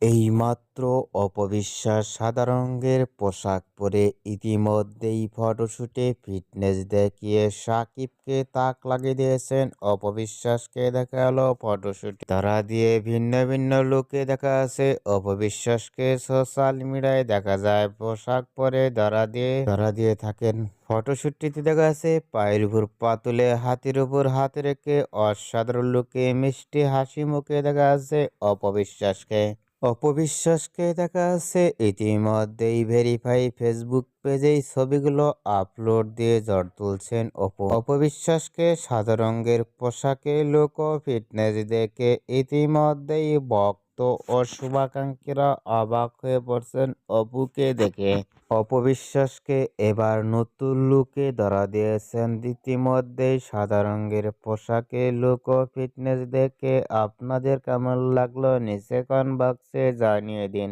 এইমাত্র অপবিশ্বাস সাদা রঙের পোশাক পরে ইতিমধ্যেই ফটোশুটে ফিটনেস দেখিয়ে সাকিবকে তাক লাগিয়ে দিয়েছেন। অপবিশ্বাসকে দেখা গেল ফটোশুটে ধরা দিয়ে ভিন্ন ভিন্ন লুকে দেখা আছে। অপবিশ্বাসকে সোশ্যাল মিডিয়ায় দেখা যায় পোশাক পরে ধরা দিয়ে থাকেন। ফটোশুটটিতে দেখা যাচ্ছে পায়ের উপর পা তুলে হাতের উপর হাত রেখে অসাধারণ লুকে মিষ্টি হাসি মুখে দেখা যাচ্ছে অপবিশ্বাসকে দেখা যাচ্ছে ইতিমধ্যেই ভেরিফাই ফেসবুক পেজেই ছবিগুলো আপলোড দিয়ে ঝড় তুলছেন অপবিশ্বাসকে সাদা রঙের পোশাকে লুক ও ফিটনেস দেখে ইতিমধ্যেই ভক্ত ও শুভাকাঙ্ক্ষীরা অবাক হয়ে পড়ছেন অপুকে দেখে। অপবিশ্বাসকে এবার নতুন লুকে ধরা দিয়েছেন। ইতিমধ্যেই সাদা রঙের পোশাকে লুক ও ফিটনেস দেখে আপনাদের কেমন লাগলো নিচে কমেন্ট বক্সে জানিয়ে দিন।